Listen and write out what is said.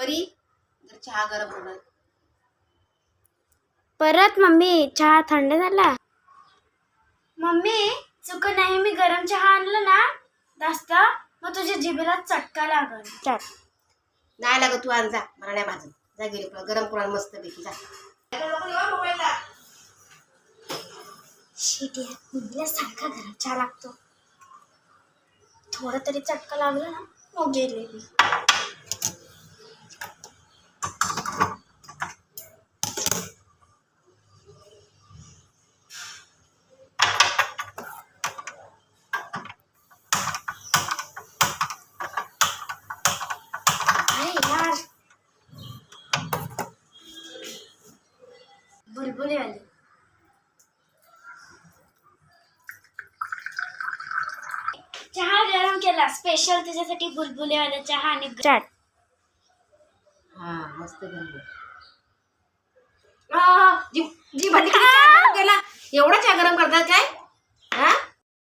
परी जर चहा गरम होणार. परत मम्मी चहा थंड झाला. मम्मी चुक नाही, मी गरम चहा आणलं ना जास्त मग तुझ्या जिभेला चटका लागल. चट नाही लागत, तू आण जा, मला नाही भाजत. जा गेली गरम करून मस्त पैकी जा. शिट यार, मुलीसारखा गरम चहा लागतो. थोडं तरी चटका लागला ना मग गेले. बुलबुली आली. चहा गरम केला स्पेशल तुझ्यासाठी, बुलबुलीवाला चहा आणि चाट. हा मस्त गरम. जी जी भांडी किती चहा गरम केला, एवढा चहा गरम करतात काय?